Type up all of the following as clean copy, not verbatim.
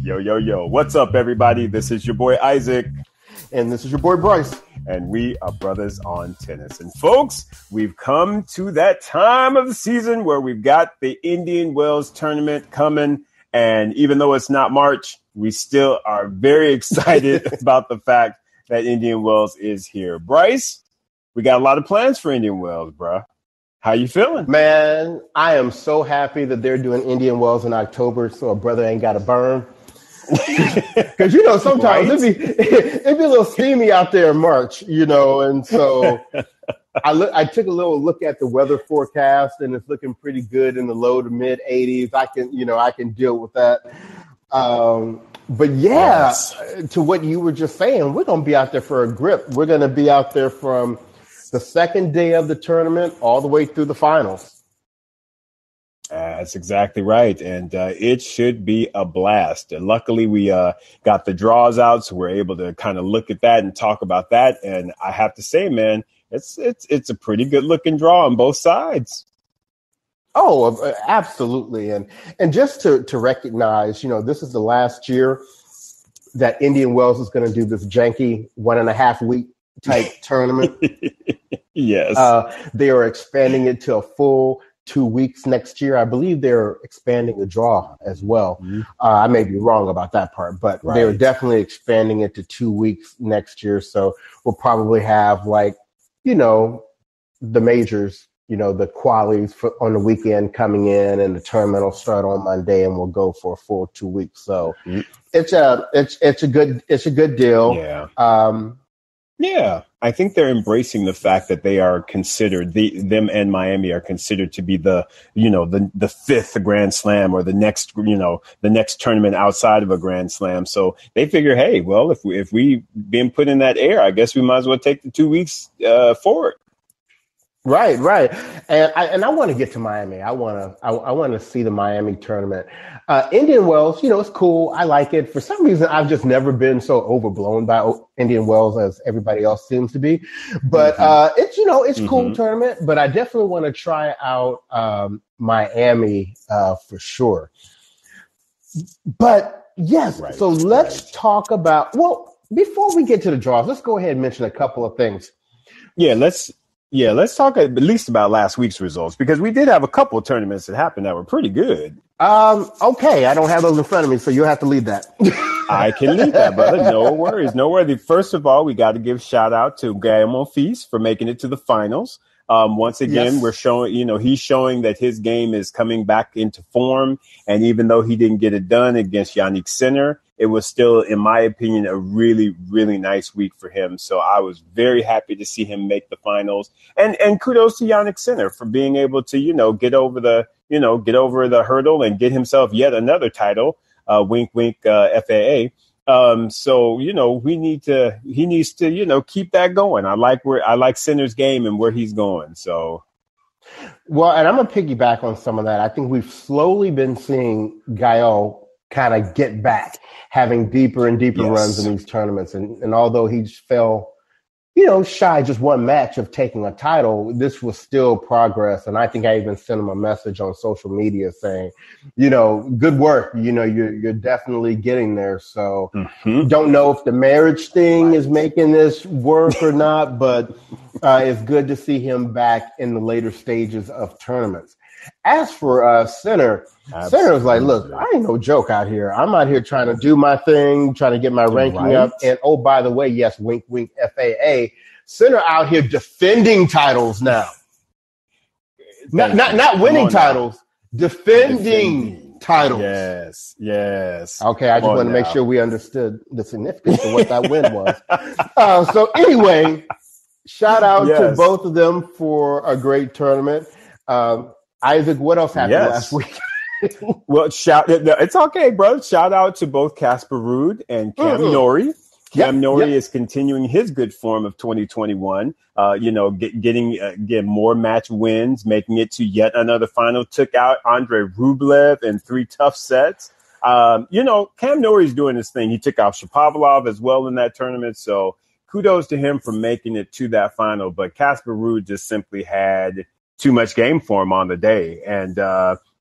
Yo, yo, yo. What's up, everybody? This is your boy Isaac. And this is your boy Bryce. And we are brothers on tennis. And folks, we've come to that time of the season where we've got the Indian Wells tournament coming. And even though it's not March, we still are very excited about the fact that Indian Wells is here. Bryce, we got a lot of plans for Indian Wells, bro. How you feeling? Man, I am so happy that they're doing Indian Wells in October so a brother ain't got to burn. Because, you know, sometimes Right? it'd be a little steamy out there in March, you know, and so I took a little look at the weather forecast, and it's looking pretty good in the low to mid 80s. I can deal with that. But yeah, yes. To what you were just saying, we're going to be out there for a grip. We're going to be out there from the second day of the tournament all the way through the finals. That's exactly right. And it should be a blast. And luckily, we got the draws out, so we're able to kind of look at that and talk about that. And I have to say, man, it's a pretty good looking draw on both sides. Oh, absolutely. And just to recognize, you know, this is the last year that Indian Wells is going to do this janky 1.5 week type tournament. Yes. They are expanding it to a full 2 weeks next year. I believe they're expanding the draw as well. Mm-hmm. I may be wrong about that part, but right. They're definitely expanding it to 2 weeks next year. So we'll probably have, like, you know, the majors, you know, the qualies on the weekend coming in, and the tournament will start on Monday, and we'll go for a full 2 weeks. So it's a good deal. Yeah. Yeah, I think they're embracing the fact that they are considered, them and Miami are considered to be the fifth Grand Slam, or the next tournament outside of a Grand Slam. So they figure, hey, well, if we been put in that air, I guess we might as well take the 2 weeks forward. Right. And I want to get to Miami. I want to see the Miami tournament. Indian Wells, you know, it's cool. I like it. For some reason, I've just never been so overblown by Indian Wells as everybody else seems to be. But it's cool tournament. But I definitely want to try out Miami for sure. But yes, right, so let's talk about. Well, before we get to the draws, let's go ahead and mention a couple of things. Let's talk at least about last week's results, because we did have a couple of tournaments that happened that were pretty good. Okay, I don't have those in front of me, so you'll have to lead that. I can lead that, brother. No worries. First of all, we got to give shout out to Gael Monfils for making it to the finals. Once again, We're showing, you know, he's showing that his game is coming back into form. And even though he didn't get it done against Yannick Sinner, it was still, in my opinion, a really, really nice week for him. So I was very happy to see him make the finals. And kudos to Yannick Sinner for being able to, you know, get over the hurdle and get himself yet another title. Wink, wink, FAA. So, you know, he needs to, you know, keep that going. I like Sinner's game and where he's going. So. Well, and I'm going to piggyback on some of that. I think we've slowly been seeing Gael kind of get back, having deeper and deeper runs in these tournaments. And although he fell, you know, shy just one match of taking a title, this was still progress. And I think I even sent him a message on social media saying, you know, good work. You know, you're definitely getting there. So don't know if the marriage thing is making this work or not, but it's good to see him back in the later stages of tournaments. As for Sinner was like, look, I ain't no joke out here. I'm out here trying to do my thing, trying to get my ranking up. And, oh, by the way, yes, wink, wink, FAA. Sinner out here defending titles now. Not winning titles, defending titles. Yes. Okay, I just want to make sure we understood the significance of what that win was. So anyway, shout out to both of them for a great tournament. Isaac, what else happened last week? Well, it's okay, bro. Shout out to both Casper Ruud and Cam Norrie. Cam Norrie is continuing his good form of 2021. Getting more match wins, making it to yet another final. Took out Andrei Rublev in 3 tough sets. Cam Norrie's doing his thing. He took out Shapovalov as well in that tournament. So kudos to him for making it to that final. But Casper Ruud just simply had too much game for him on the day. And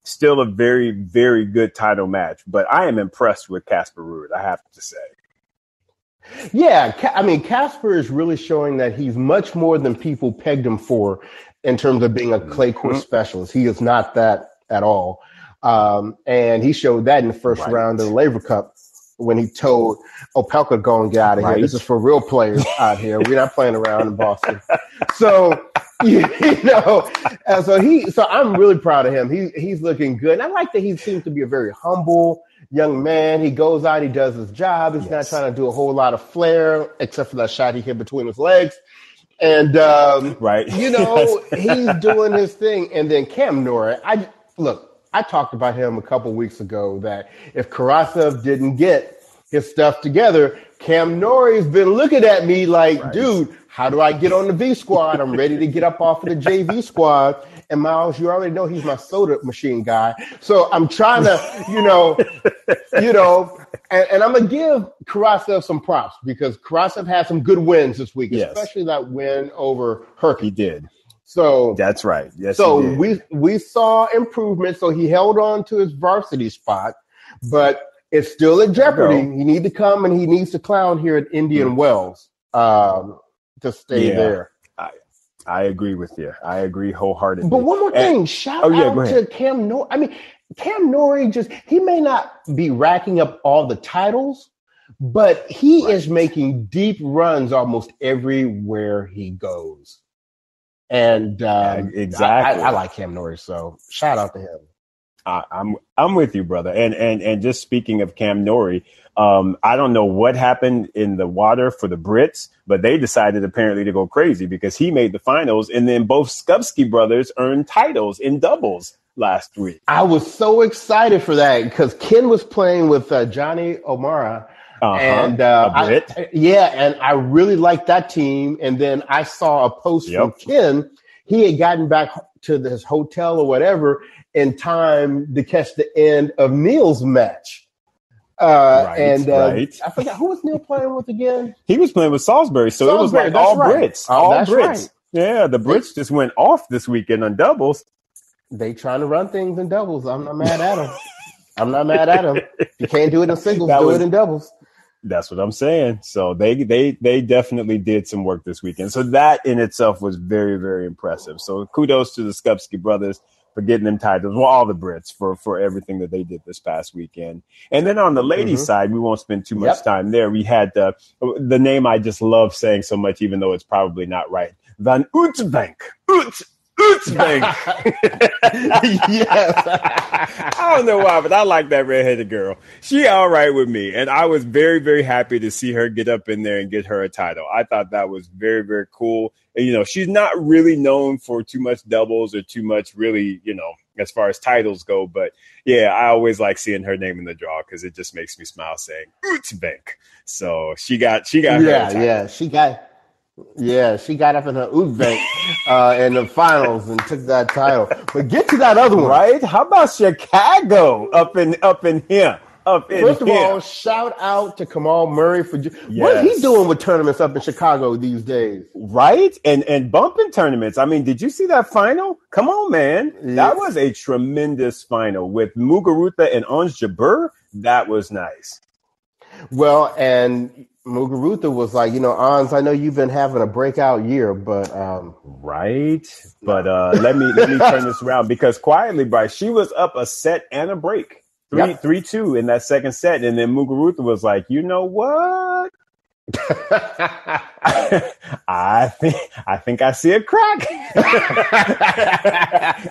still a very, very good title match. But I am impressed with Casper Ruud, I have to say. Yeah, I mean, Casper is really showing that he's much more than people pegged him for in terms of being a clay court specialist. He is not that at all. And he showed that in the first round of the Laver Cup when he told Opelka, go and get out of here. This is for real players out here. We're not playing around in Boston. So, so I'm really proud of him. He's looking good. And I like that he seems to be a very humble young man. He goes out, he does his job. He's not trying to do a whole lot of flair, except for that shot he hit between his legs. And, he's doing his thing. And then Cam Norrie, I talked about him a couple weeks ago that if Karasev didn't get his stuff together, Cam Norrie's been looking at me like, dude, how do I get on the V squad? I'm ready to get up off of the JV squad. And Miles, you already know he's my soda machine guy. So I'm trying to, and I'm going to give Karasev some props because Karasev had some good wins this week, especially that win over Herc. He did. So that's right. Yes. So we saw improvement. So he held on to his varsity spot, but it's still at jeopardy. He needs to come and he needs to clown here at Indian Wells to stay there. I agree with you. I agree wholeheartedly. But one more thing, shout out to Cam Norrie. I mean, Cam Norrie he may not be racking up all the titles, but he is making deep runs almost everywhere he goes. And exactly, I like Cam Norrie, so shout out to him. I'm with you, brother. And just speaking of Cam Norrie, I don't know what happened in the water for the Brits, but they decided apparently to go crazy because he made the finals, and then both Skupski brothers earned titles in doubles last week. I was so excited for that because Ken was playing with Johnny O'Mara. And and I really liked that team. And then I saw a post from Ken. He had gotten back to his hotel or whatever in time to catch the end of Neil's match. I forgot who was Neil playing with again. He was playing with Salisbury, so it was like all Brits. All Brits. Right. Yeah, the Brits just went off this weekend on doubles. They trying to run things in doubles. I'm not mad at them. I'm not mad at them. You can't do it in singles, do it in doubles. That's what I'm saying. So they definitely did some work this weekend. So that in itself was very, very impressive. So kudos to the Skupski brothers for getting them titles. Well, all the Brits for everything that they did this past weekend. And then on the ladies' side, we won't spend too much time there. We had the name I just love saying so much, even though it's probably not right. Van Uytvanck. Uytvanck. Yes. I don't know why, but I like that redheaded girl. She all right with me. And I was very, very happy to see her get up in there and get her a title. I thought that was very, very cool. And, she's not really known for too much doubles or too much really, as far as titles go. But, yeah, I always like seeing her name in the draw because it just makes me smile saying Uytvanck. So she got her title. Yeah, she got up in her Uzbek in the finals and took that title. But get to that other one, right? How about Chicago up in here? First of all, shout out to Kamal Murray for what is he doing with tournaments up in Chicago these days? Right, and bumping tournaments. I mean, did you see that final? Come on, man, that was a tremendous final with Muguruza and Ons Jabeur. That was nice. Well, and Muguruza was like, Ons, I know you've been having a breakout year, but right. But let me turn this around because quietly, Bryce, she was up a set and a break, 3-2 in that second set, and then Muguruza was like, you know what? I think I see a crack.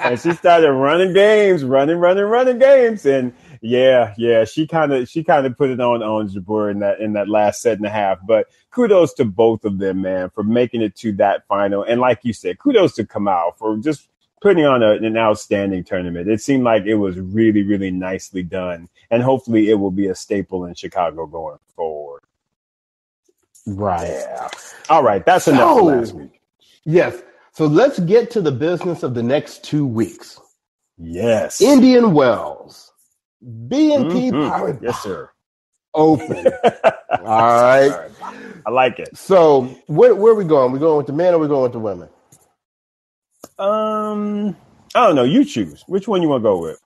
And she started running games, running games, and she kind of put it on Jabeur in that last set and a half. But kudos to both of them, man, for making it to that final. And like you said, kudos to Kamal for just putting on an outstanding tournament. It seemed like it was really, really nicely done, and hopefully it will be a staple in Chicago going forward. Right. Yeah. All right. That's enough for last week. Yes. So let's get to the business of the next 2 weeks. Yes. Indian Wells. BNP Paribas Open. All right. I like it. So where are we going? We going with the men or we going with the women? I don't know. You choose. Which one you want to go with?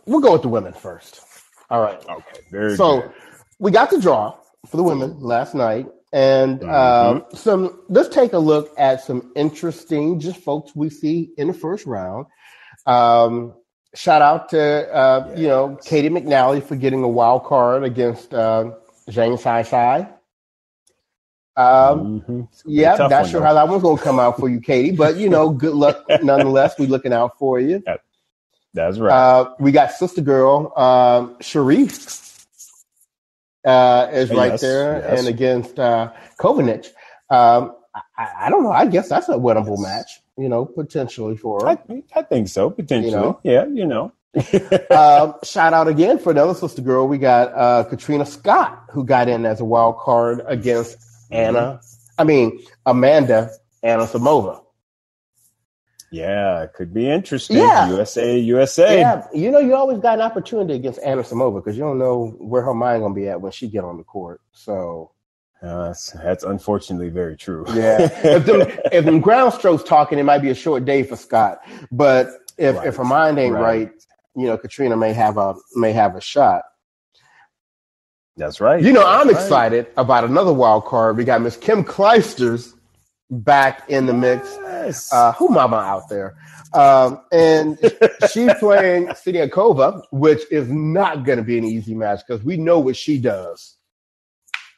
We'll go with the women first. All right. Okay. Very so good. We got the draw for the women last night, and let's take a look at some interesting just folks we see in the first round. Shout out to Katie McNally for getting a wild card against Zhang Sai. Yeah, not sure how that one's going to come out for you, Katie, but good luck nonetheless. We're looking out for you. That's right. We got sister girl Sharif is right there, and against Kovanic. I don't know. I guess that's a winnable match, potentially for her. I think so, potentially. Yeah. Shout out again for another sister girl. We got Katrina Scott, who got in as a wild card against Amanda Anisimova. Yeah, it could be interesting. Yeah. USA. Yeah, you always got an opportunity against Anisimova because you don't know where her mind going to be at when she get on the court. So that's unfortunately very true. Yeah, if them ground strokes talking, it might be a short day for Scott. But if her mind ain't right, Katrina may have a shot. That's right. I'm excited about another wild card. We got Miss Kim Clijsters back in the mix. Yes. Who mama out there? And she's playing Siniakova, which is not going to be an easy match because we know what she does.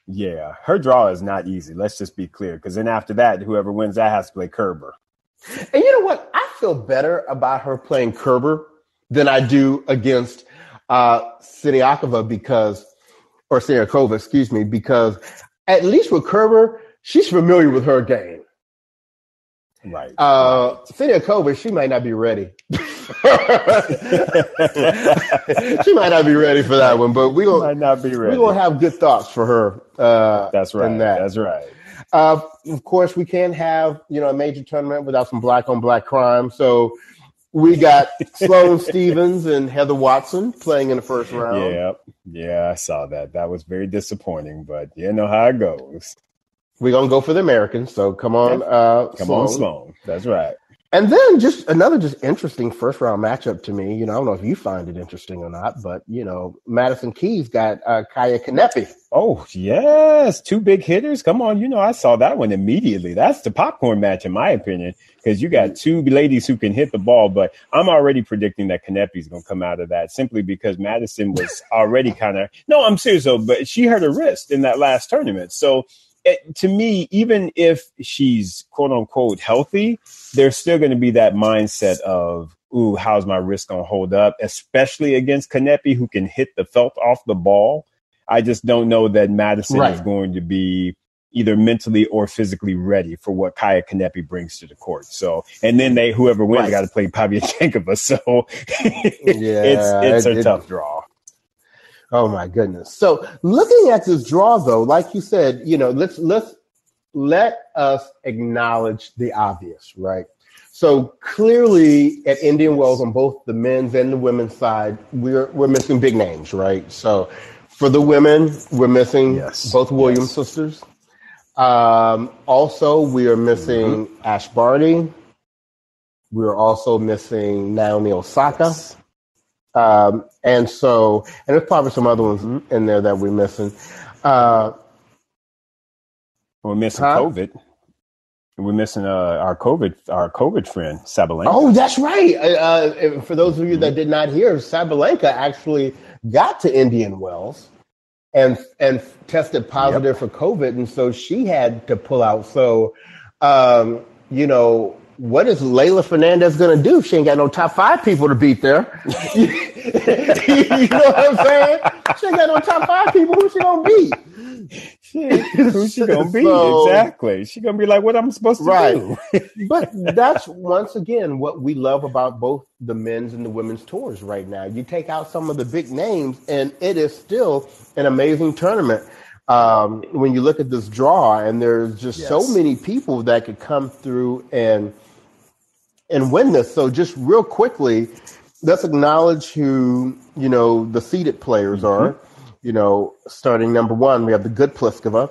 Yeah, her draw is not easy. Let's just be clear, because then after that, whoever wins that has to play Kerber. And you know what? I feel better about her playing Kerber than I do against Siniakova because at least with Kerber, she's familiar with her game. Right. Siniakova, she might not be ready. She might not be ready for that one, but we're going to have good thoughts for her. That's right. That's right. Of course, we can't have a major tournament without some black on black crime. So we got Sloane Stevens and Heather Watson playing in the first round. Yeah, I saw that. That was very disappointing, but you know how it goes. We're going to go for the Americans, so come on, Sloane. That's right. And then just another interesting first-round matchup to me. I don't know if you find it interesting or not, but, Madison Keys got Kaia Kanepi. Oh, yes. Two big hitters. Come on. I saw that one immediately. That's the popcorn match, in my opinion, because you got two ladies who can hit the ball. But I'm already predicting that Kanepi's going to come out of that simply because Madison was already kind of – no, I'm serious, though, but she hurt her wrist in that last tournament. So – to me, even if she's quote unquote healthy, there's still going to be that mindset of, ooh, how's my wrist going to hold up, especially against Kanepi, who can hit the felt off the ball. I just don't know that Madison is going to be either mentally or physically ready for what Kaia Kanepi brings to the court. So, and then whoever wins got to play Pavlyuchenkova. So it's a tough draw. Oh my goodness. So looking at this draw though, like you said, let us acknowledge the obvious, right? So clearly at Indian Wells on both the men's and the women's side, we're missing big names, right? So for the women, we're missing both Williams sisters. Also, we are missing Ash Barty. We're also missing Naomi Osaka. And there's probably some other ones in there that we're missing. We're missing COVID. We're missing our COVID friend, Sabalenka. Oh, that's right. For those of you that did not hear, Sabalenka actually got to Indian Wells and tested positive for COVID, and so she had to pull out. So, what is Leylah Fernandez going to do? She ain't got no top 5 people to beat there. You know what I'm saying? She ain't got no top 5 people. Who she going to beat? Who's she going to beat? Exactly. She going to be like, what I'm supposed to do? But that's, once again, what we love about both the men's and the women's tours right now. You take out some of the big names, and it is still an amazing tournament. When you look at this draw, and there's just so many people that could come through and win this. So just real quickly, let's acknowledge who, the seeded players are. Starting number 1, we have the good Pliskova.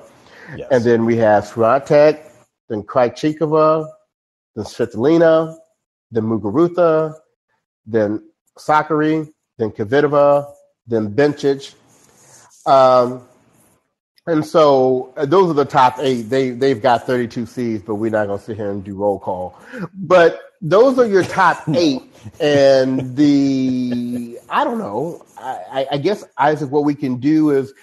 Yes. And then we have Swiatek, then Krejcikova, then Fittalina, then Muguruza, then Sakkari, then Kvitova, then Bencic. And so those are the top 8. They've got 32 seeds, but we're not going to sit here and do roll call. But those are your top 8. And I don't know. I guess, Isaac, what we can do is,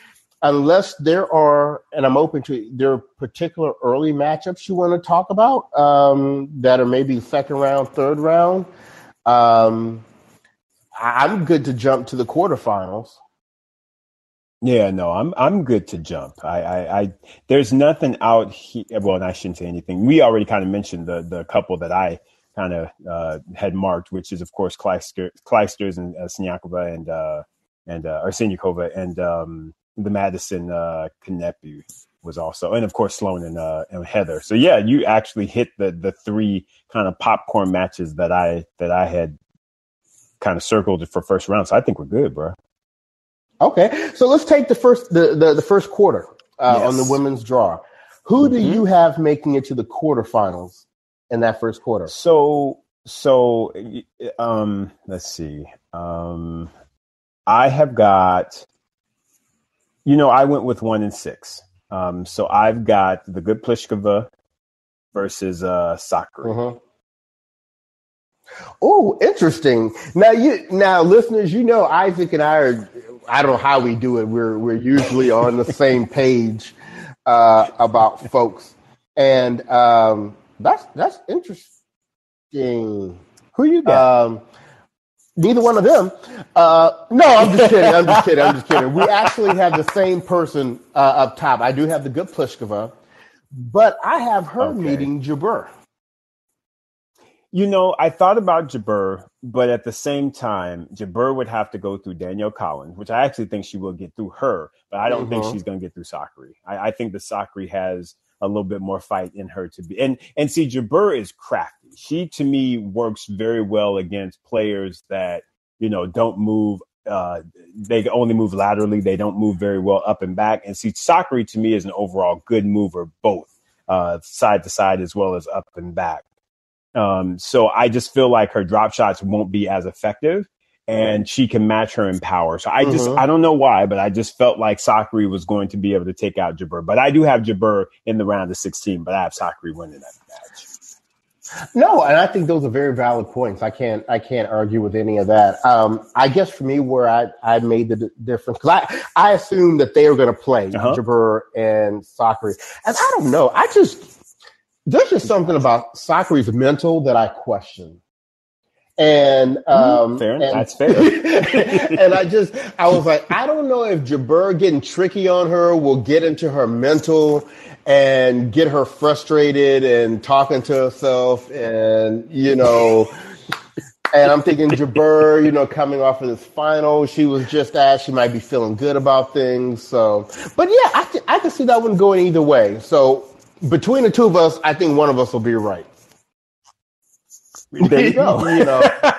unless there are, and I'm open to it, there are particular early matchups you want to talk about that are maybe second round, third round. I'm good to jump to the quarterfinals. Yeah, no, I'm good to jump. I there's nothing out here. Well, I shouldn't say anything. We already kind of mentioned the couple that I kind of had marked, which is of course Kleisters and Siniakova and Arsenyakova and the Madison Kanepu was also, and of course Sloane and Heather. So yeah, you actually hit the 3 kind of popcorn matches that I had kind of circled for first round. So I think we're good, bro. Okay, so let's take the first quarter on the women's draw. Who do you have making it to the quarterfinals in that first quarter? So let's see. I have got, I went with 1 and 6. So I've got the good Pliskova versus Sakkari. Oh, interesting. Now, listeners, Isaac and I don't know how we do it. We're usually on the same page about folks, and that's interesting. Who you got? Neither one of them. No, I'm just kidding. We actually have the same person up top. I do have the good Pliskova, but I have her meeting Jabeur. I thought about Jabeur, but at the same time, Jabeur would have to go through Danielle Collins, which I actually think she will get through her, but I don't think she's going to get through Sakkari. I think the Sakkari has a little bit more fight in her to be. And see, Jabeur is crafty. She, to me, works very well against players that, don't move. They only move laterally. They don't move very well up and back. And see, Sakkari, to me, is an overall good mover, both side to side as well as up and back. So I just feel like her drop shots won't be as effective, and she can match her in power. So I don't know why, but I just felt like Sakkari was going to be able to take out Jabeur. But I do have Jabeur in the round of 16, but I have Sakkari winning that match. No, and I think those are very valid points. I can't argue with any of that. I guess for me, where I made the difference, because I assumed that they were going to play Jabeur and Sakkari, and I don't know. There's just something about Sakkari's mental that I question. And that's fair. And I was like, I don't know if Jabeur getting tricky on her will get into her mental and get her frustrated and talking to herself, and and I'm thinking Jabeur, coming off of this final, she was just asked, she might be feeling good about things. So, but yeah, I can see that one going either way. So, between the two of us, I think one of us will be right. There you go.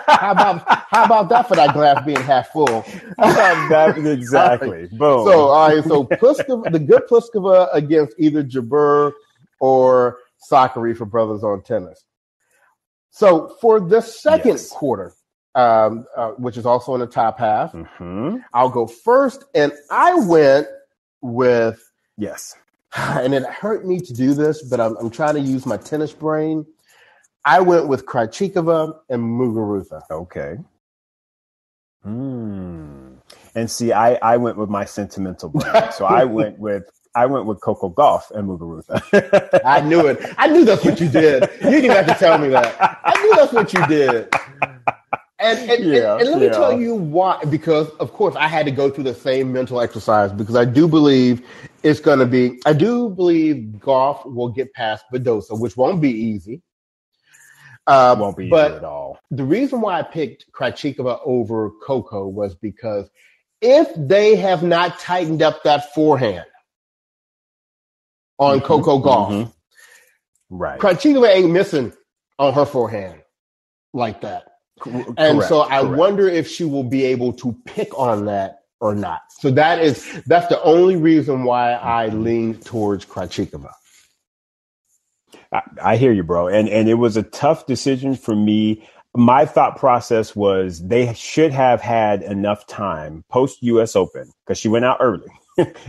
How about that for that glass being half full? Exactly. Boom. So, all right. So, the good Pliskova against either Jabeur or Sakkari for Brothers on Tennis. So, for the second quarter, which is also in the top half, I'll go first, and I went with and it hurt me to do this, but I'm trying to use my tennis brain. I went with Krejcikova and Muguruza. Okay. And see, I went with my sentimental brain. So I went with Coco Gauff and Muguruza. I knew it. I knew that's what you did. You didn't even have to tell me that. I knew that's what you did. And let me tell you why. Because, of course, I had to go through the same mental exercise because I do believe Gauff will get past Badosa, which won't be easy. Won't be easy at all. The reason why I picked Krejcikova over Coco was because if they have not tightened up that forehand on Coco Gauff, right, Krejcikova ain't missing on her forehand like that. And so I wonder if she will be able to pick on that or not. So that's the only reason why I lean towards Krejcikova. I hear you, bro. And it was a tough decision for me. my thought process was they should have had enough time post U.S. Open because she went out early,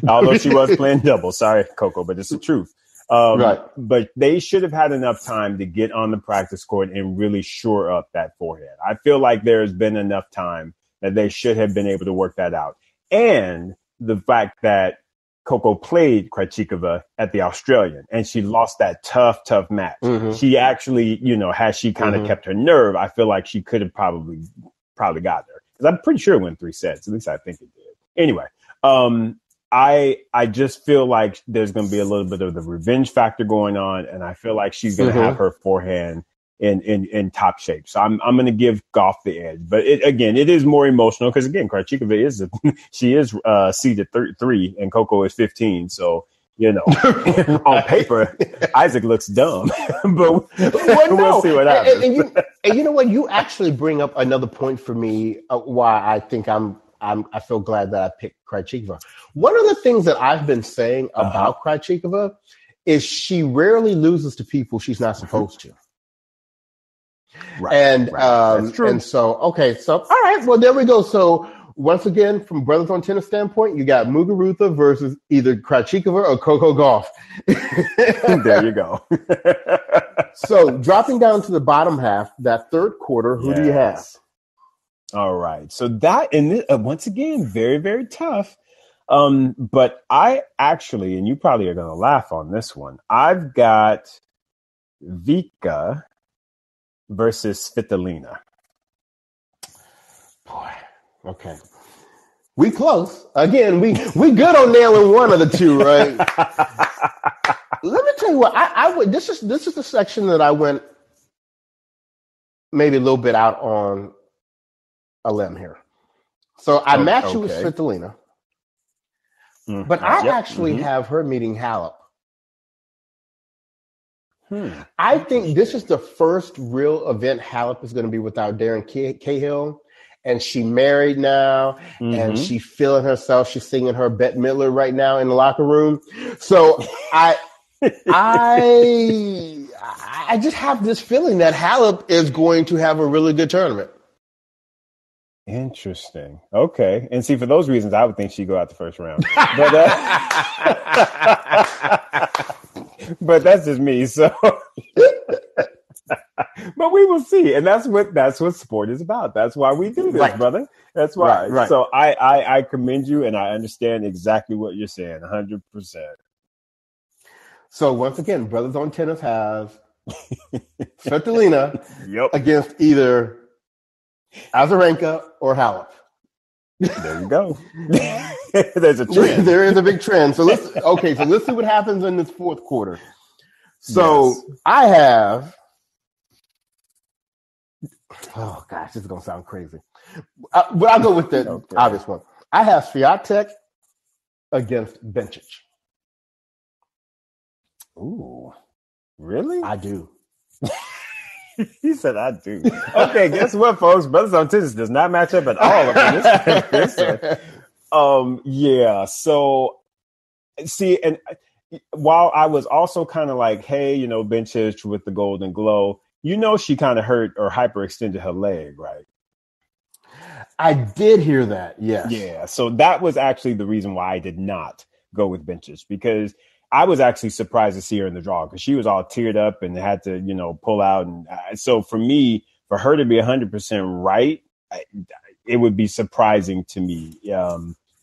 although she was playing doubles. Sorry, Coco, but it's the truth. Right. But they should have had enough time to get on the practice court and really shore up that forehead. I feel like there's been enough time that they should have been able to work that out. And the fact that Coco played Krejcikova at the Australian and she lost that tough match. Mm-hmm. She actually, had she kind of kept her nerve, I feel like she could have probably got there. Because I'm pretty sure it went 3 sets. At least I think it did. Anyway, I just feel like there's going to be a little bit of the revenge factor going on, and I feel like she's going to have her forehand in top shape. So I'm going to give Goff the edge. But it is more emotional because, again, Krejcikova she is seeded 3 and Coco is 15. So, on paper, Isaac looks dumb. But we'll see what happens. And you know what? You actually bring up another point for me why I think I feel glad that I picked Krejcikova. One of the things that I've been saying about Krejcikova is she rarely loses to people she's not supposed to. Right. And That's true. And so all right, well there we go. So once again, from Brothers on Tennis standpoint, you got Muguruza versus either Krejcikova or Coco Gauff. There you go. So dropping down to the bottom half, that third quarter, who do you have? All right. So that, and once again, very, very tough. But I actually, and you probably are going to laugh on this one, I've got Vikka versus Fittalina. Boy, okay. We close. Again, we good on nailing one of the two, right? Let me tell you what, I would, this is the section that I went maybe a little bit out on a limb here. So I match you with Fittalina, but I actually have her meeting Halep. I think this is the first real event Halep is going to be without Darren Cahill. And she married now, and she feeling herself. She's singing her Bette Midler right now in the locker room. So I just have this feeling that Halep is going to have a really good tournament. Interesting. Okay. And see, for those reasons, I would think she'd go out the first round. But that's just me. So, but we will see. And that's what sport is about. That's why we do this, brother. That's why. Right. So I commend you, and I understand exactly what you're saying, 100%. So once again, Brothers on Tennis has Fittalina against either Azarenka or Halep. There you go. There's a trend. There is a big trend. So let's see what happens in this fourth quarter. So I have, oh gosh, this is gonna sound crazy, but I'll go with the obvious one. I have Swiatek against Bencic. Ooh, really? I do. He said, I do. Okay, guess what, folks? Brothers on Tennis does not match up at all up in this. Yeah. So, see, and while I was also kind of like, hey, Bencic with the Golden Glow, she kind of hurt or hyperextended her leg, right? I did hear that, yes. Yeah. So that was actually the reason why I did not go with Bencic, because I was actually surprised to see her in the draw because she was all teared up and had to, pull out. And so for me, for her to be 100% right, it would be surprising to me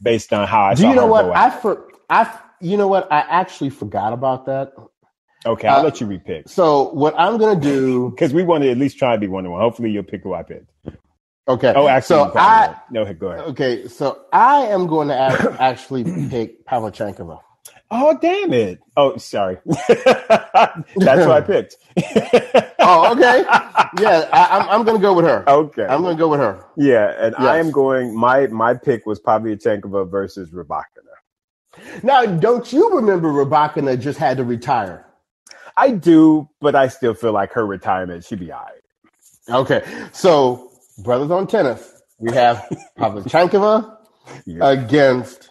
based on how I saw her go out. You know what? I actually forgot about that. Okay, I'll let you repick. So what I'm going to do... Because we want to at least try to be 1-1. Hopefully you'll pick who I picked. Okay. Oh, actually, no, go ahead. Okay, so I am going to actually pick Pavlyuchenkova. Oh, damn it. Oh, sorry. That's who I picked. Oh, okay. Yeah, I'm going to go with her. Okay. I'm going to go with her. Yeah, and yes. I am going, my pick was Pavlyuchenkova versus Rybakina. Now, don't you remember Rybakina just had to retire? I do, but I still feel like her retirement should be all right. Okay, so Brothers on Tennis, we have Pavlyuchenkova against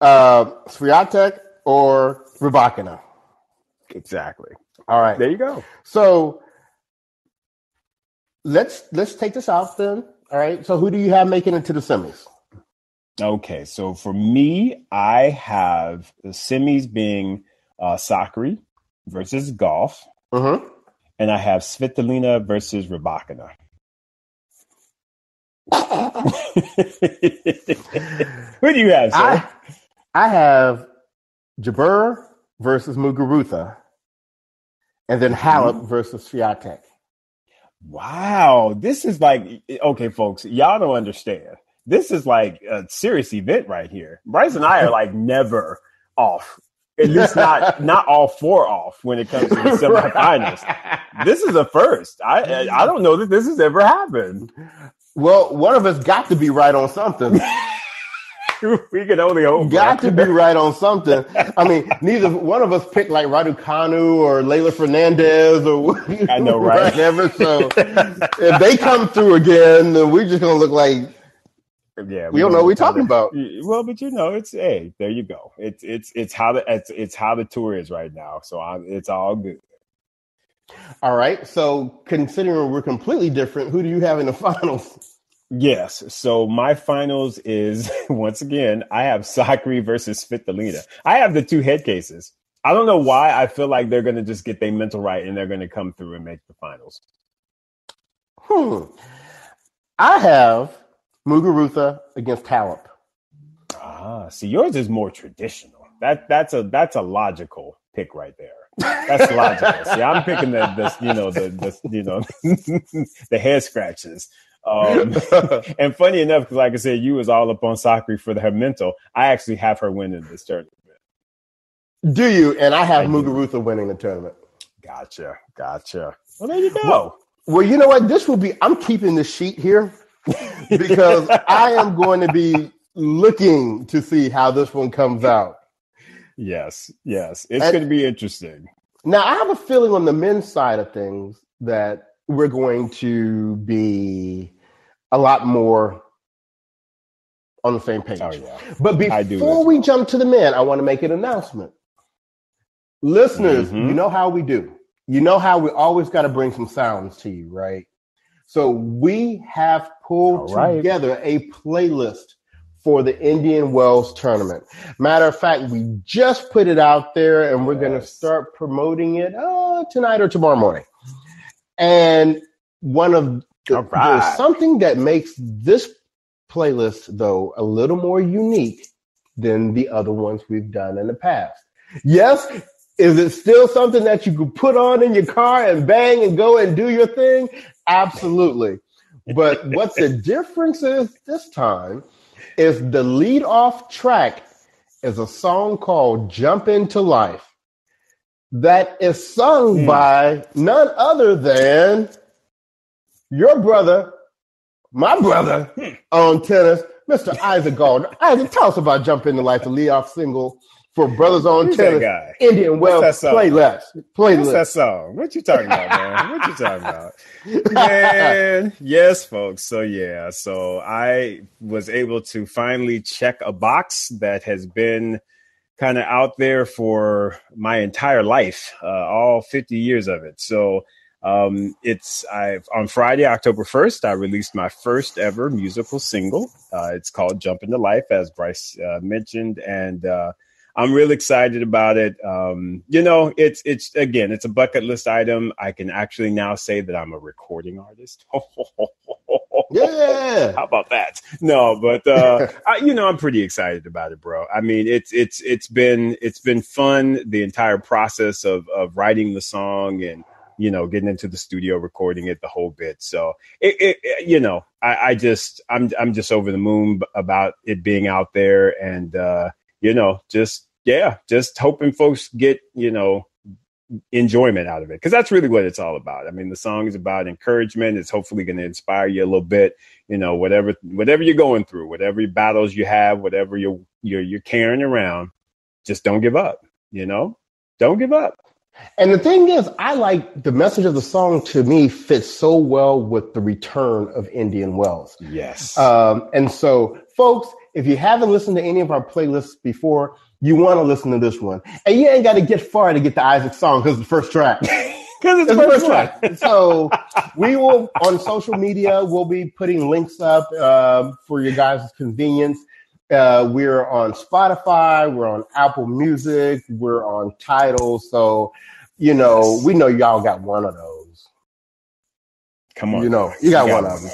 Swiatek or Rybakina. Exactly. All right. There you go. So let's take this out then. All right. So who do you have making it to the semis? Okay, so for me, I have the semis being Sakari versus Golf, and I have Fittalina versus Rybakina. Who do you have, sir? I have Jabeur versus Muguruza, and then Halep versus Swiatek. Wow, this is like, okay, folks, y'all don't understand. This is like a serious event right here. Bryce and I are like never off, at least not all four off when it comes to the semifinals. This is a first. I don't know that this has ever happened. Well, one of us got to be right on something. We can only hope. Got to be right on something. I mean, neither one of us picked like Raducanu or Leylah Fernandez or I know, right? whatever. So if they come through again, then we're just gonna look like we don't know what we're talking about. Well, but it's there you go. It's how the tour is right now. So it's all good. All right. So considering we're completely different, who do you have in the finals? Yes. So my finals is, once again, I have Sakari versus Fittalina. I have the two head cases. I don't know why. I feel like they're going to just get their mental right and they're going to come through and make the finals. I have Muguruza against Halep. See, yours is more traditional. That's a logical pick right there. That's logical. See, I'm picking the head scratches. And funny enough, because like I said, you was all up on Sakari for her mental. I actually have her winning this tournament. Do you? And I have Muguruza winning the tournament. Gotcha. Well, there you go. Well, you know what? I'm keeping this sheet here because I am going to be looking to see how this one comes out. Yes. It's going to be interesting. Now, I have a feeling on the men's side of things that we're going to be a lot more on the same page. Oh, yeah. But before we jump to the men, I want to make an announcement. Listeners, you know how we do. You know how we always got to bring some sounds to you, right? So we have pulled together a playlist for the Indian Wells tournament. Matter of fact, we just put it out there and we're going to start promoting it tonight or tomorrow morning. And there's something that makes this playlist, though, a little more unique than the other ones we've done in the past. Yes, is it still something that you could put on in your car and bang and go and do your thing? Absolutely. But what the difference is this time is the lead-off track is a song called Jump Into Life that is sung by none other than your brother, my brother on tennis, Mr. Isaac Gardner. Isaac, tell us about Jump Into Life, the lead-off single for Brothers on Tennis, Indian Wells playlist. What's that song? What you talking about, man? Man, yes, folks. So I was able to finally check a box that has been kind of out there for my entire life, all 50 years of it. So on Friday, October 1st, I released my first ever musical single. It's called Jump Into Life, as Bryce mentioned, and I'm really excited about it. It's a bucket list item. I can actually now say that I'm a recording artist. Yeah. How about that? No, but I'm pretty excited about it, bro. I mean, it's been fun, the entire process of writing the song and getting into the studio, recording it, the whole bit. So I'm just over the moon about it being out there, and just hoping folks get enjoyment out of it, because that's really what it's all about. I mean, the song is about encouragement. It's hopefully going to inspire you a little bit. Whatever you're going through, whatever battles you have, whatever you're carrying around, just don't give up. Don't give up. And the thing is, I like the message of the song. To me, fits so well with the return of Indian Wells. Yes. And so, folks, if you haven't listened to any of our playlists before, you want to listen to this one. And you ain't got to get far to get the Isaac song because it's the first track. Because it's first one. So we will, on social media, we'll be putting links up for your guys' convenience. We're on Spotify. We're on Apple Music. We're on Tidal. So, we know y'all got one of those. Come on. You got one of them.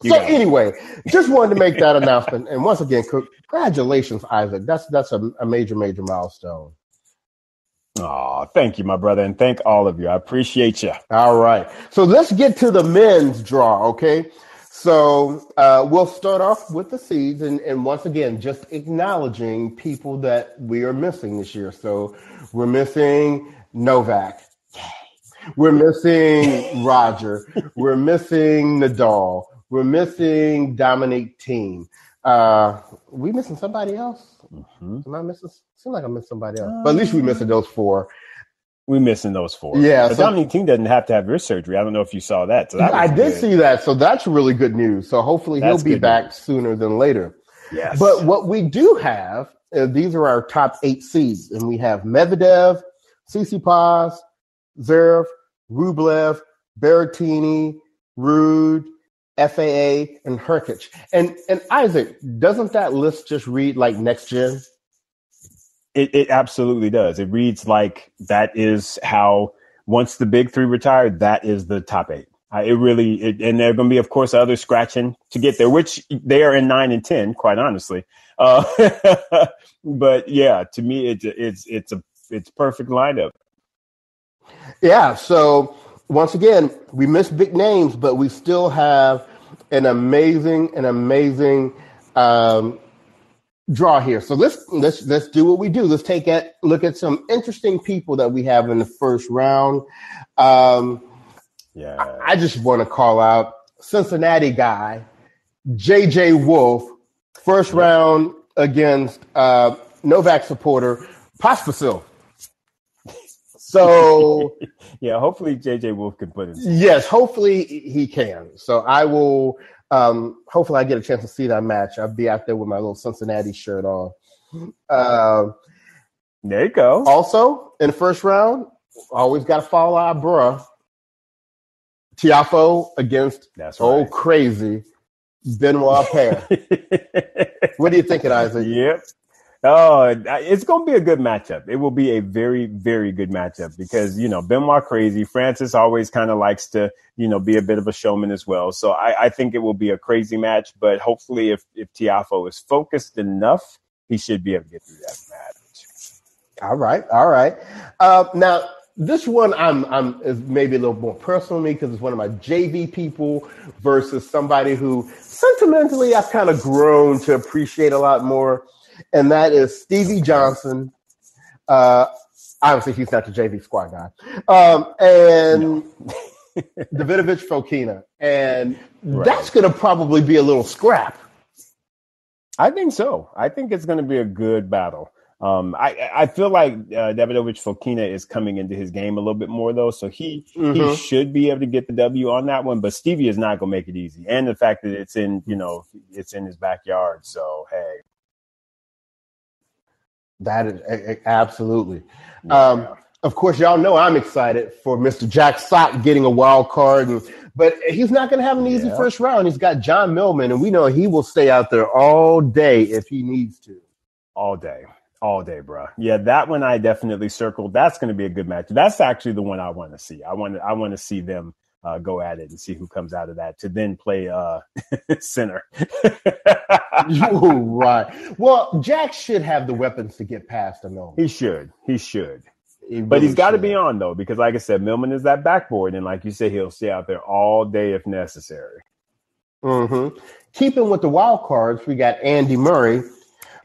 So anyway, just wanted to make that announcement. And once again, congratulations, Isaac. That's a major, major milestone. Oh, thank you, my brother, and thank all of you. I appreciate you. All right. So let's get to the men's draw, okay? So we'll start off with the seeds, and once again, just acknowledging people that we are missing this year. So we're missing Novak. We're missing Roger. We're missing Nadal. We're missing Dominic Thiem. We missing somebody else? Mm-hmm. Am I missing? Seems like I'm missing somebody else. But at least we're missing those four. We're missing those four. Yeah. But Dominic Thiem doesn't have to have wrist surgery. I don't know if you saw that. So I did see that. So that's really good news. So hopefully he'll be back sooner than later. Yes. But what we do have, these are our top 8 seeds. And we have Medvedev, Tsitsipas, Verev, Rublev, Baratini, Ruud, FAA, and Herkic. And Isaac, doesn't that list just read like next gen? It absolutely does. It reads like that is how, once the big 3 retire, that is the top 8. And there are going to be, of course, others scratching to get there, which they are in 9 and 10, quite honestly. But yeah, to me, it's perfect lineup. Yeah. So once again, we missed big names, but we still have an amazing draw here. So let's do what we do. Let's look at some interesting people that we have in the first round. I just want to call out Cincinnati guy, JJ Wolf, first round against Novak supporter Pospisil. So yeah, hopefully JJ Wolf can put it. Yes, hopefully he can. So I will. Hopefully I get a chance to see that match. I'll be out there with my little Cincinnati shirt on. There you go. Also, in the first round, always got to follow our bruh. Tiafoe against crazy Benoit Paire. What are you thinking, Isaac? Yep. Oh, it's going to be a good matchup. It will be a very, very good matchup because, Benoit crazy. Francis always kind of likes to, be a bit of a showman as well. So I think it will be a crazy match, but hopefully if Tiafoe is focused enough, he should be able to get through that match. All right. Now, this one is maybe a little more personal to me because it's one of my JV people versus somebody who sentimentally I've kind of grown to appreciate a lot more. And that is Stevie Johnson. Obviously, he's not the JV squad guy. And Davidovich Fokina. And that's going to probably be a little scrap. I think so. I think it's going to be a good battle. I feel like Davidovich Fokina is coming into his game a little bit more, though. So he should be able to get the W on that one. But Stevie is not going to make it easy. And the fact that it's in his backyard. So, hey. That is absolutely. Yeah. Of course, y'all know I'm excited for Mr. Jack Sock getting a wild card, but he's not going to have an easy first round. He's got John Millman, and we know he will stay out there all day if he needs to. All day, bro. Yeah, that one I definitely circled. That's going to be a good match. That's actually the one I want to see. I want to see them go at it and see who comes out of that to then play center. Right. Well, Jack should have the weapons to get past him, though. He should. But he's got to be on, though, because like I said, Millman is that backboard. And like you said, he'll stay out there all day if necessary. Mm-hmm. Keeping with the wild cards, we got Andy Murray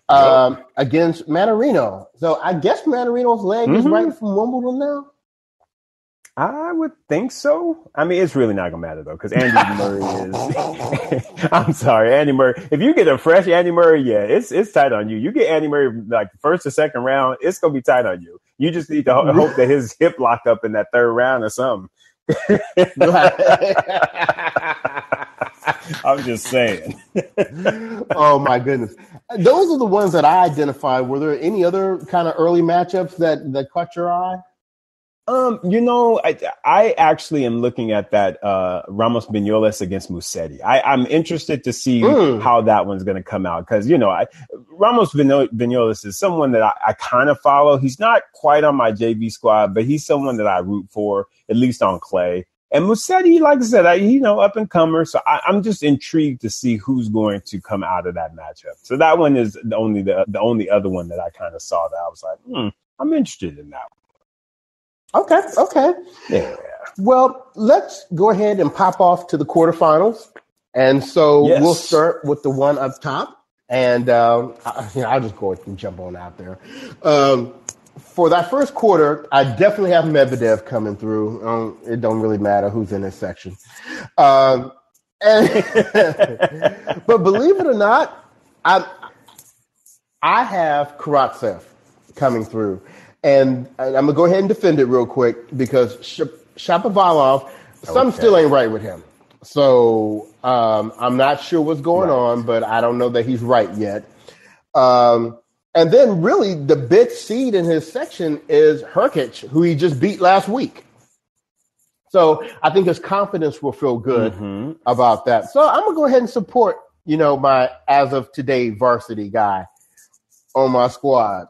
against Mannarino. So I guess Mannarino's leg is right from Wimbledon now? I would think so. I mean, it's really not going to matter, though, because Andy Murray is – I'm sorry, Andy Murray. If you get a fresh Andy Murray, it's tight on you. You get Andy Murray like the first or second round, it's going to be tight on you. You just need to hope that his hip locked up in that third round or something. I'm just saying. Oh, my goodness. Those are the ones that I identified. Were there any other kind of early matchups that caught your eye? I actually am looking at that Ramos Vignoles against Musetti. I'm interested to see how that one's going to come out because Ramos Vignoles is someone that I kind of follow. He's not quite on my JV squad, but he's someone that I root for, at least on clay. And Musetti, like I said, up and comer. So I'm just intrigued to see who's going to come out of that matchup. So that one is the only other one that I kind of saw that I was like, I'm interested in that one. Okay. Yeah. Well, let's go ahead and pop off to the quarterfinals. And so we'll start with the one up top. And I'll just go ahead and jump on out there. For that first quarter, I definitely have Medvedev coming through. It don't really matter who's in this section. But believe it or not, I have Karatsev coming through. And I'm going to go ahead and defend it real quick because Shapovalov, something still ain't right with him. So I'm not sure what's going on, but I don't know that he's right yet. And then really the big seed in his section is Herkic, who he just beat last week. So I think his confidence will feel good about that. So I'm going to go ahead and support, my as of today varsity guy on my squad.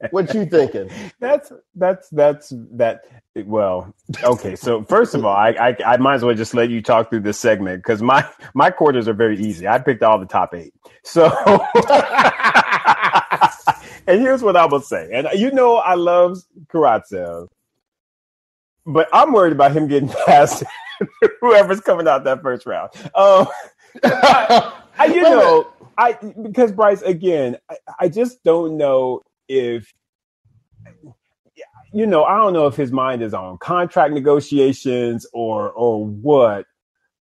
What you thinking? That's that. Well, okay. So first of all, I might as well just let you talk through this segment because my quarters are very easy. I picked all the top 8. So, and here's what I will say. And I love Karatsev, but I'm worried about him getting past whoever's coming out that first round. Because Bryce, again, I just don't know if, I don't know if his mind is on contract negotiations or what,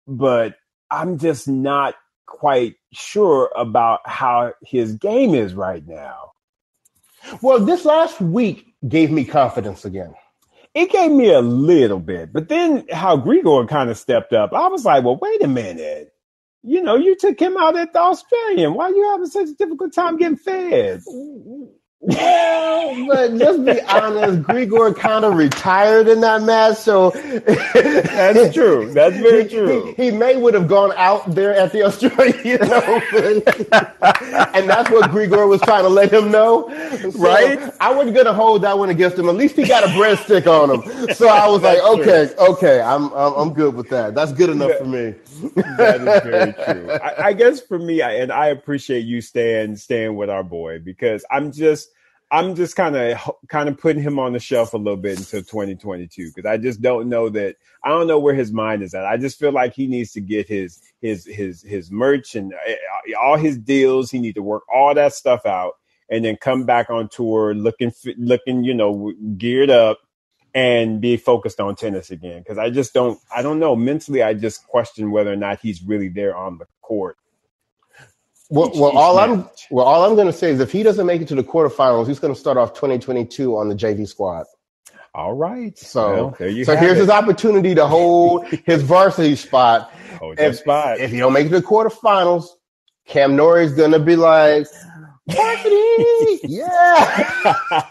but I'm just not quite sure about how his game is right now. Well, this last week gave me confidence again. It gave me a little bit, but then how Grigor kind of stepped up, I was like, well, wait a minute. You took him out at the Australian. Why are you having such a difficult time getting fed? Well, but just be honest, Grigor kind of retired in that match, so that's true. That's very true. He may would have gone out there at the Australian Open, and that's what Grigor was trying to let him know. So right? I wasn't gonna hold that one against him. At least he got a breadstick on him. So I was like, okay, I'm good with that. That's good enough for me. That is very true. I guess for me, I appreciate you staying with our boy because I'm just kind of putting him on the shelf a little bit until 2022 because I just don't know I don't know where his mind is at. I just feel like he needs to get his merch and all his deals. He needs to work all that stuff out and then come back on tour looking geared up and be focused on tennis again. Because I don't know. Mentally, I just question whether or not he's really there on the court. All I'm going to say is if he doesn't make it to the quarterfinals, he's going to start off 2022 on the JV squad. All right. So here's his opportunity to hold his varsity spot. If he don't make it to the quarterfinals, Cam Norrie's going to be like, varsity, yeah.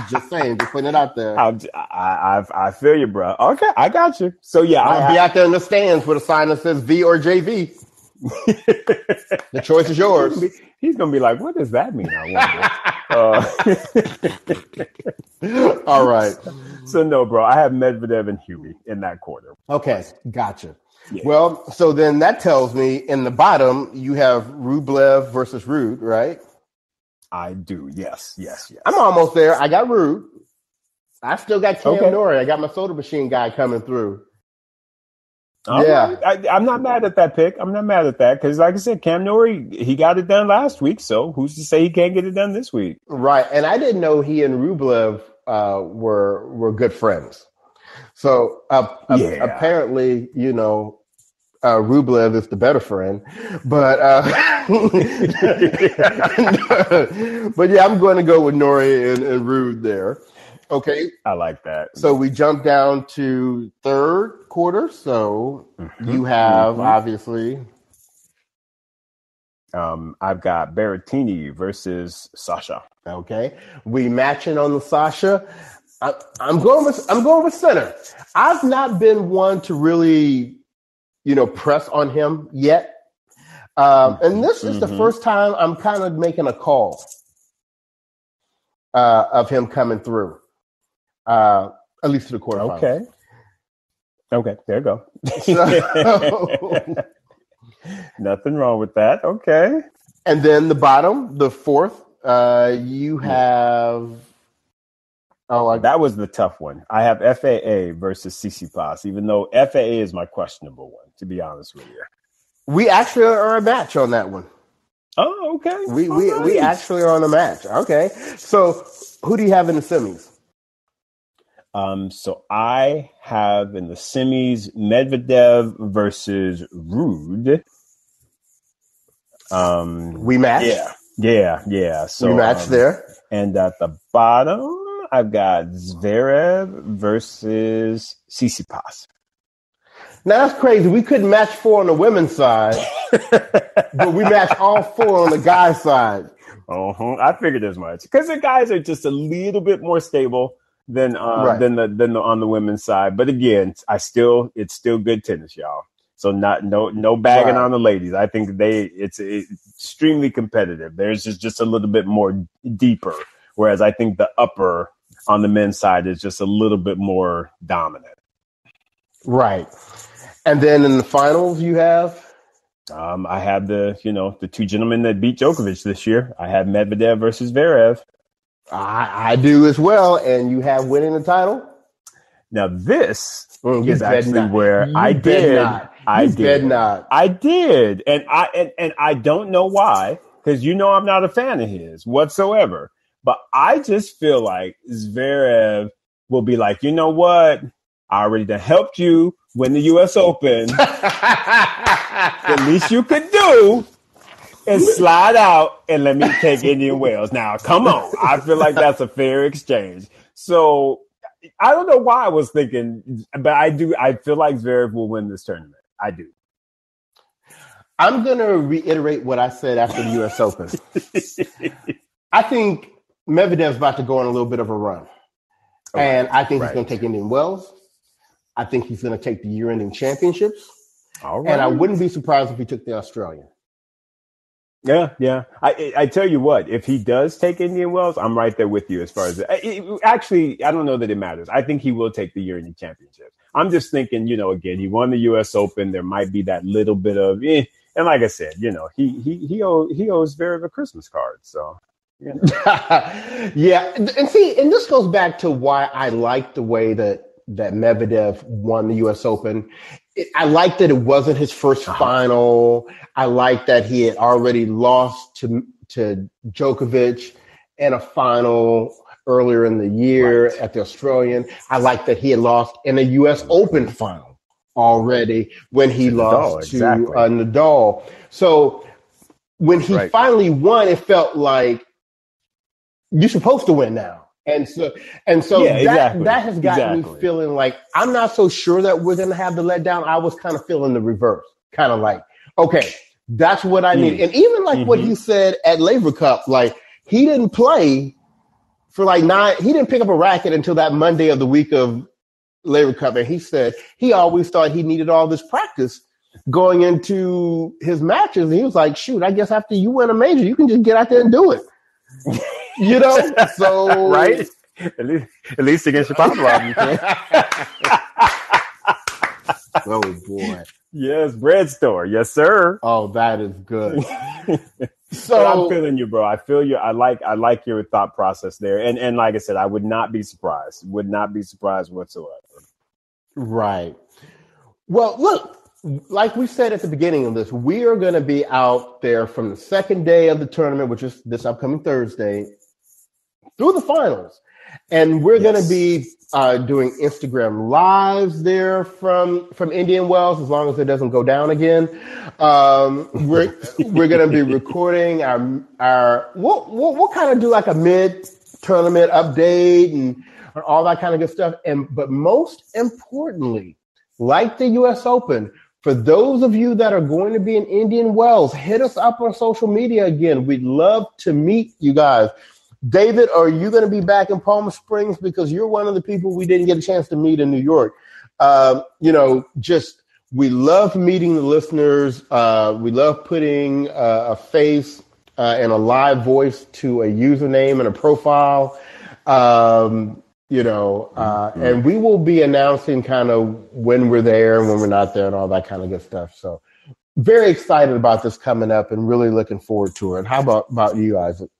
Just saying, just putting it out there. I feel you, bro. Okay, I got you. So yeah, I'll be out there in the stands with a sign that says V or JV. The choice is yours. He's gonna be like, "What does that mean?" All right. So no, bro. I have Medvedev and Hubie in that quarter. Okay, gotcha. Yeah. Well, so then that tells me in the bottom you have Rublev versus Ruud, right? I do. Yes. I'm almost there. I got Ruud. I still got Cam Norrie. I got my soda machine guy coming through. Right. I'm not mad at that pick. I'm not mad at that because, like I said, Cam Norrie, he got it done last week. So who's to say he can't get it done this week? Right. And I didn't know he and Rublev were good friends. So apparently, Rublev is the better friend. But but yeah, I'm going to go with Norrie and Ruud there. Okay. I like that. So we jump down to third quarter. So you have obviously I've got Baratini versus Sasha. Okay, we matching on the Sasha. I'm going with center. I've not been one to really, press on him yet. And this is the first time I'm kind of making a call of him coming through, at least to the quarterfinals. Okay, there you go. Nothing wrong with that. Okay. And then the bottom, the fourth, you have... that was the tough one. I have FAA versus Tsitsipas, even though FAA is my questionable one, to be honest with you. We actually are a match on that one. Oh, okay. We actually are on a match. Okay. So who do you have in the semis? So I have in the semis Medvedev versus Ruud. We match. Yeah. So we match there. And at the bottom, I've got Verev versus Tsitsipas. Now that's crazy. We couldn't match 4 on the women's side, but we match all 4 on the guys' side. I figured as much because the guys are just a little bit more stable than the on the women's side. But again, it's still good tennis, y'all. So no bagging on the ladies. I think it's extremely competitive. There's just a little bit more deeper, whereas I think the upper on the men's side is just a little bit more dominant. Right. And then in the finals, you have? I have the 2 gentlemen that beat Djokovic this year. I have Medvedev versus Verev. I do as well. And you have winning the title? Now this is actually where I did. I did. And I don't know why, because I'm not a fan of his whatsoever. But I just feel like Zverev will be like, you know what? I already done helped you win the U.S. Open. The least you could do is slide out and let me take Indian Wells. Now, come on. I feel like that's a fair exchange. So I don't know why I was thinking, but I feel like Zverev will win this tournament. I do. I'm going to reiterate what I said after the U.S. Open. I think Medvedev's about to go on a little bit of a run. And I think he's going to take Indian Wells. I think he's going to take the year-ending championships. All right. And I wouldn't be surprised if he took the Australian. Yeah. I tell you what, if he does take Indian Wells, I'm right there with you as far as actually, I don't know that it matters. I think he will take the year-ending championships. I'm just thinking, again, he won the U.S. Open. There might be that little bit of, and like I said, he owes Verev a Christmas card. So, yeah. And see, and this goes back to why I like the way that Medvedev won the U.S. Open. I like that it wasn't his first final. I like that he had already lost to Djokovic in a final earlier in the year at the Australian. I like that he had lost in a U.S. Open final already when he lost to Nadal. So when he finally won, it felt like you're supposed to win now. And so that has gotten me feeling like I'm not so sure that we're going to have the letdown. I was kind of feeling the reverse, kind of like, okay, that's what I need. And even like what he said at Laver Cup, like he didn't play for like 9. He didn't pick up a racket until that Monday of the week of Laver Cup. And he said he always thought he needed all this practice going into his matches. And he was like, shoot, I guess after you win a major, you can just get out there and do it. So right? At least against Shapovalov, you can. Oh boy! Yes, bread store. Yes, sir. Oh, that is good. So but I'm feeling you, bro. I feel you. I like your thought process there, and like I said, I would not be surprised. Would not be surprised whatsoever. Right. Well, look. Like we said at the beginning of this, we are going to be out there from the second day of the tournament, which is this upcoming Thursday, through the finals. And we're going to be doing Instagram lives there from Indian Wells, as long as it doesn't go down again. We're going to be recording our we'll kind of do like a mid-tournament update and all that kind of good stuff. But most importantly, like the U.S. Open, For those of you that are going to be in Indian Wells, hit us up on social media again. We'd love to meet you guys. David, are you going to be back in Palm Springs? Because you're one of the people we didn't get a chance to meet in New York. We love meeting the listeners. We love putting a face and a live voice to a username and a profile. And we will be announcing kind of when we're there and when we're not there and all that kind of good stuff. So very excited about this coming up and really looking forward to it. How about you, Isaac?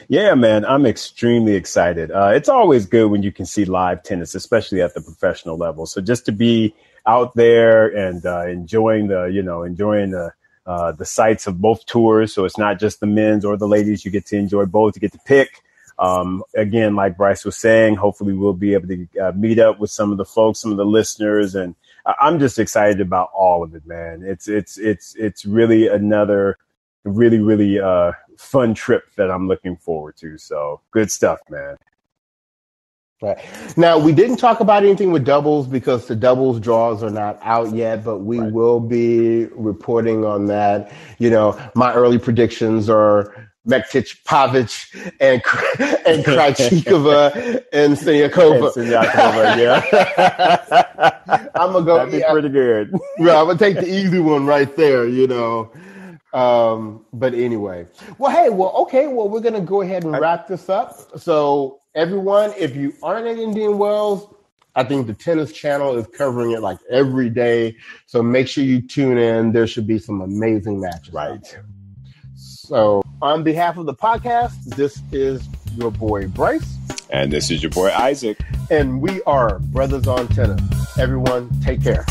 Yeah, man, I'm extremely excited. It's always good when you can see live tennis, especially at the professional level. So just to be out there and enjoying the sights of both tours. So it's not just the men's or the ladies. You get to enjoy both. You get to pick. Again, like Bryce was saying, hopefully we'll be able to meet up with some of the folks, some of the listeners, and I'm just excited about all of it, man. It's really another really fun trip that I'm looking forward to. So good stuff, man. Right. Now, we didn't talk about anything with doubles because the doubles draws are not out yet, but we will be reporting on that. My early predictions are Mektic, Pavic, and Krejcikova and Siniakova. Yeah. I'm going to go. That'd be pretty good. Right, I'm going to take the easy one right there, But anyway. Well, we're going to go ahead and wrap this up. So everyone, if you aren't in Indian Wells, I think the Tennis Channel is covering it like every day. So make sure you tune in. There should be some amazing matches. Right. So on behalf of the podcast, this is your boy Bryce. And this is your boy Isaac. And we are Brothers on Tennis. Everyone, take care.